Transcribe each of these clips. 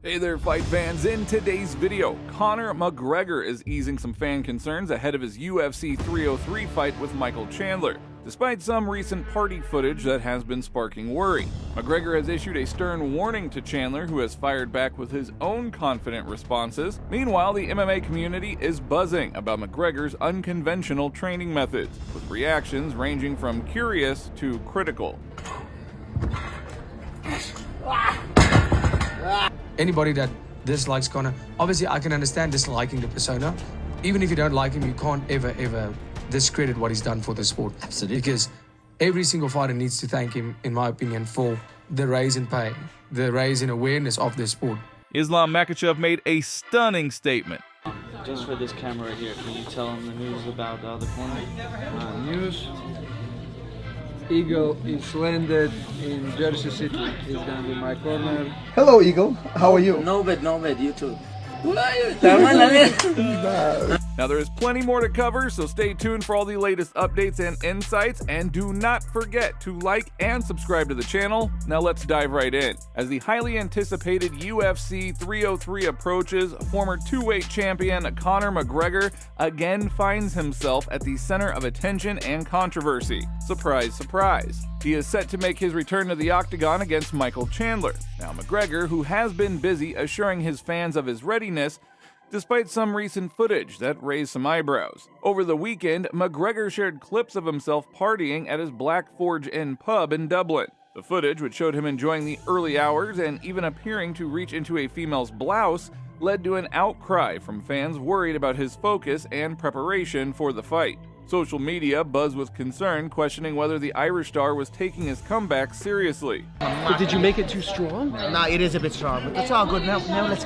Hey there, fight fans. In today's video, Conor McGregor is easing some fan concerns ahead of his UFC 303 fight with Michael Chandler, despite some recent party footage that has been sparking worry. McGregor has issued a stern warning to Chandler, who has fired back with his own confident responses. Meanwhile, the MMA community is buzzing about McGregor's unconventional training methods, with reactions ranging from curious to critical. Anybody that dislikes Conor, obviously I can understand disliking the persona. Even if you don't like him, you can't ever discredit what he's done for the sport. Absolutely. Because every single fighter needs to thank him, in my opinion, for the raise in pay, the raise in awareness of the sport. Islam Makhachev made a stunning statement. Just for this camera here, can you tell him the news about the other corner? News. Eagle is landed in Jersey City. He's gonna be my corner. Hello, Eagle. How are you? No bad, you too. Now there is plenty more to cover, so stay tuned for all the latest updates and insights, and do not forget to like and subscribe to the channel. Now let's dive right in. As the highly anticipated UFC 303 approaches, former two-weight champion Conor McGregor again finds himself at the center of attention and controversy. Surprise, surprise. He is set to make his return to the octagon against Michael Chandler. Now McGregor, who has been busy assuring his fans of his readiness, despite some recent footage that raised some eyebrows. Over the weekend, McGregor shared clips of himself partying at his Black Forge Inn pub in Dublin. The footage, which showed him enjoying the early hours and even appearing to reach into a female's blouse, led to an outcry from fans worried about his focus and preparation for the fight. Social media buzzed with concern, questioning whether the Irish star was taking his comeback seriously. But did you make it too strong? No, it is a bit strong, but it's all good. Now let's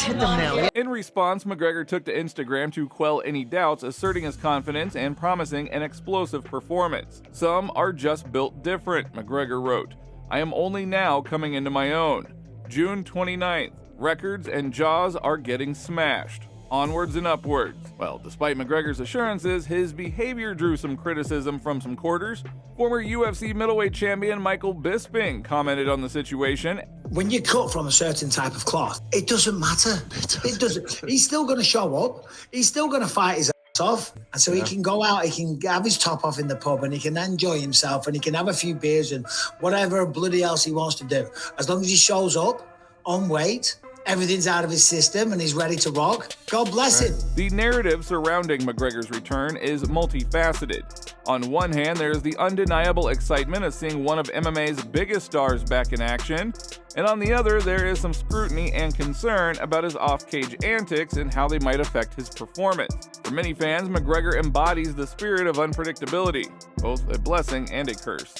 hit them now. In response, McGregor took to Instagram to quell any doubts, asserting his confidence and promising an explosive performance. "Some are just built different," McGregor wrote. "I am only now coming into my own. June 29th. Records and jaws are getting smashed. Onwards and upwards." Well, despite McGregor's assurances, his behavior drew some criticism from some quarters. Former UFC middleweight champion Michael Bisping commented on the situation. When you're cut from a certain type of cloth, it doesn't matter. It doesn't. He's still going to show up. He's still going to fight his ass off. And so he can go out, he can have his top off in the pub and he can enjoy himself and he can have a few beers and whatever bloody else he wants to do. As long as he shows up on weight, everything's out of his system and he's ready to rock. God bless him. The narrative surrounding McGregor's return is multifaceted. On one hand, there's the undeniable excitement of seeing one of MMA's biggest stars back in action, and on the other, there is some scrutiny and concern about his off-cage antics and how they might affect his performance. For many fans, McGregor embodies the spirit of unpredictability, both a blessing and a curse.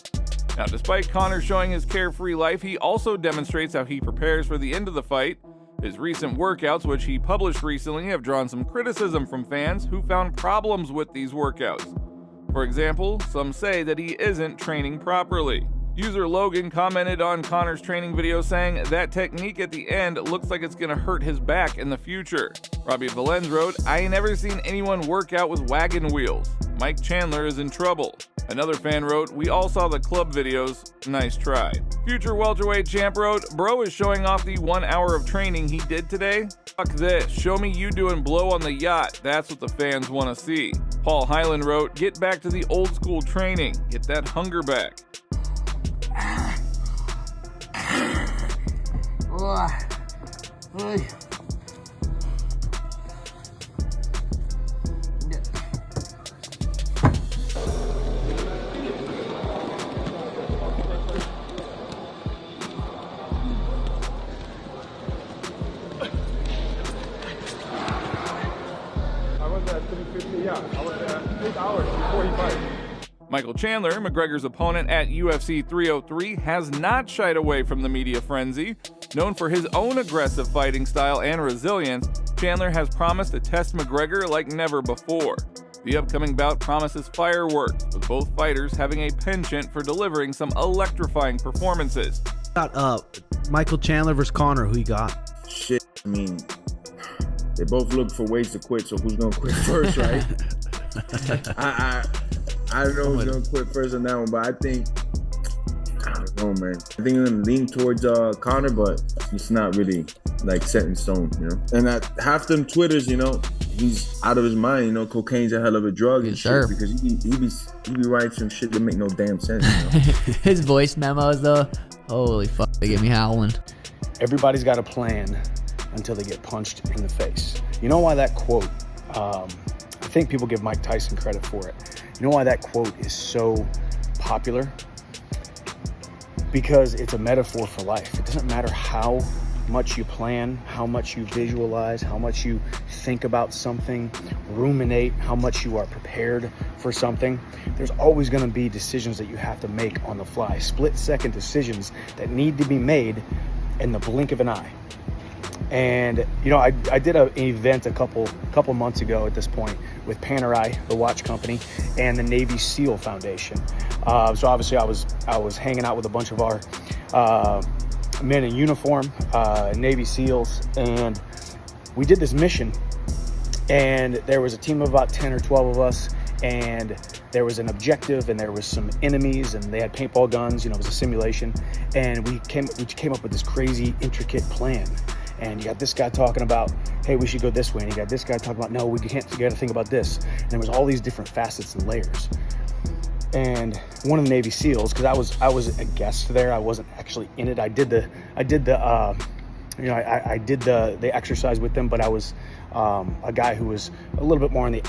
Now, despite Conor showing his carefree life, he also demonstrates how he prepares for the end of the fight. His recent workouts, which he published recently, have drawn some criticism from fans who found problems with these workouts. For example, some say that he isn't training properly. User Logan commented on Conor's training video saying that technique at the end looks like it's gonna hurt his back in the future. Robbie Valens wrote, "I ain't never seen anyone work out with wagon wheels. Mike Chandler is in trouble." Another fan wrote, "We all saw the club videos. Nice try." Future welterweight champ wrote, "Bro is showing off the 1 hour of training he did today. Fuck this. Show me you doing blow on the yacht. That's what the fans want to see." Paul Hyland wrote, "Get back to the old school training. Get that hunger back." Michael Chandler, McGregor's opponent at UFC 303, has not shied away from the media frenzy. Known for his own aggressive fighting style and resilience, Chandler has promised to test McGregor like never before. The upcoming bout promises fireworks, with both fighters having a penchant for delivering some electrifying performances. Got Michael Chandler versus Conor. Who you got? Shit, I mean, they both look for ways to quit, so who's gonna quit first, right? I don't know who's gonna quit first on that one, but I think stone, man. I think I'm gonna lean towards Conor, but it's not really like set in stone, you know. And at half them Twitters, you know, he's out of his mind. You know, cocaine's a hell of a drug and shit, because he be writing some shit that make no damn sense. You know? His voice memos though, holy fuck, they get me howling. Everybody's got a plan until they get punched in the face. You know why that quote? I think people give Mike Tyson credit for it. You know why that quote is so popular? Because it's a metaphor for life. It doesn't matter how much you plan, how much you visualize, how much you think about something, ruminate, how much you are prepared for something. There's always going to be decisions that you have to make on the fly, split-second decisions that need to be made in the blink of an eye. And you know, I did an event a couple months ago at this point with Panerai, the watch company, and the Navy SEAL Foundation. So obviously I was hanging out with a bunch of our men in uniform, Navy SEALs, and we did this mission. And there was a team of about 10 or 12 of us, and there was an objective, and there was some enemies, and they had paintball guns. You know, it was a simulation, and we came up with this crazy, intricate plan. And you got this guy talking about, hey, we should go this way. And you got this guy talking about, no, we can't, you got to think about this. And there was all these different facets and layers. And one of the Navy SEALs, because I was a guest there, I wasn't actually in it. I did the exercise with them, but I was a guy who was a little bit more on the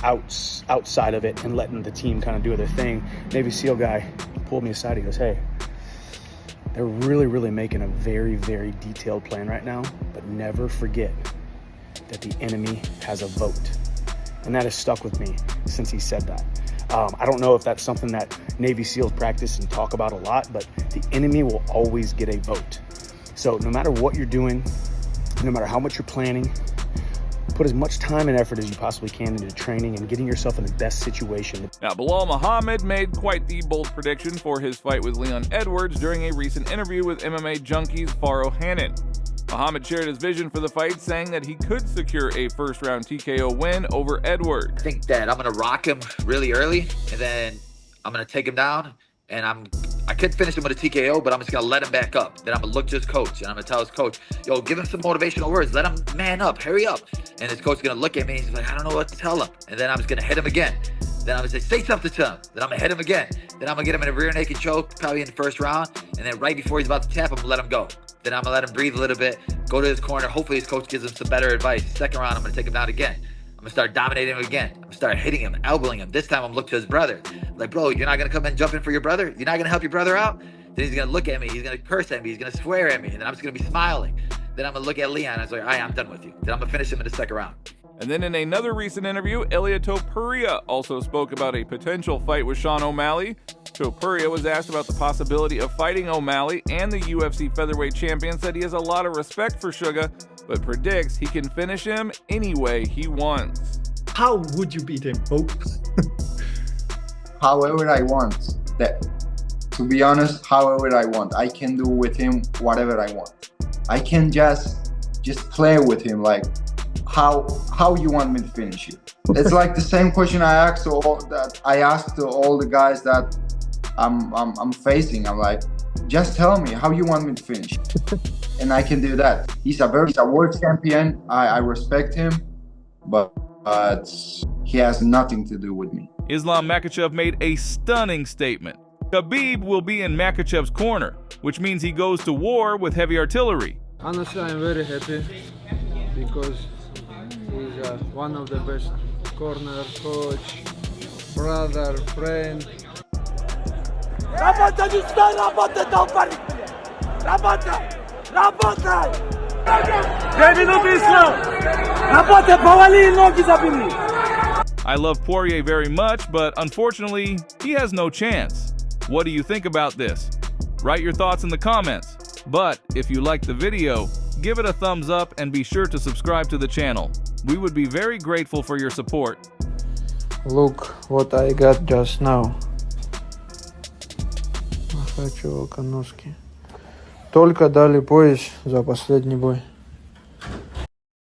outside of it and letting the team kind of do their thing. Navy SEAL guy pulled me aside. He goes, hey, they're really making a very, very detailed plan right now, but never forget that the enemy has a vote. And that has stuck with me since he said that. I don't know if that's something that Navy SEALs practice and talk about a lot, but the enemy will always get a vote. So no matter what you're doing, no matter how much you're planning, put as much time and effort as you possibly can into training and getting yourself in the best situation. Now, Bilal Muhammad made quite the bold prediction for his fight with Leon Edwards during a recent interview with MMA Junkie's Faro Hannon. Muhammad shared his vision for the fight, saying that he could secure a first-round TKO win over Edwards. I think that I'm going to rock him really early, and then I'm going to take him down, and I could finish him with a TKO, but I'm just going to let him back up. Then I'm going to look to his coach, and I'm going to tell his coach, yo, give him some motivational words. Let him man up, hurry up. And his coach is going to look at me, and he's like, I don't know what to tell him. And then I'm just going to hit him again. Then I'm going to say something to him. Then I'm going to hit him again. Then I'm going to get him in a rear naked choke, probably in the first round. And then right before he's about to tap, I'm going to let him go. Then I'm going to let him breathe a little bit, go to his corner. Hopefully his coach gives him some better advice. Second round, I'm going to take him down again. I'm going to start dominating him again. I'm going to start hitting him, elbowing him. This time I'm going to look to his brother. Like, bro, you're not going to come and jump in for your brother? You're not going to help your brother out? Then he's going to look at me. He's going to curse at me. He's going to swear at me. And then I'm just going to be smiling. Then I'm going to look at Leon. And I was like, all right, I'm done with you. Then I'm going to finish him in the second round. And then in another recent interview, Topuria also spoke about a potential fight with Sean O'Malley. Topuria was asked about the possibility of fighting O'Malley, and the UFC featherweight champion said he has a lot of respect for Sugar, but predicts he can finish him any way he wants. How would you beat him, Pope? However I want. To be honest, however I want. I can do with him whatever I want. I can just play with him, like how you want me to finish you. It's like the same question I asked to all the guys that I'm facing. I'm like, just tell me how you want me to finish, and I can do that. He's a world champion. I respect him, but he has nothing to do with me. Islam Makhachev made a stunning statement. Khabib will be in Makhachev's corner, which means he goes to war with heavy artillery. Honestly, I'm very happy because he's one of the best corner coach, brother, friend. I love Poirier very much, but unfortunately, he has no chance. What do you think about this? Write your thoughts in the comments. But if you liked the video, give it a thumbs up and be sure to subscribe to the channel. We would be very grateful for your support. Look what I got just now. Makhachev, Volkanovski. Только дали пояс за последний бой.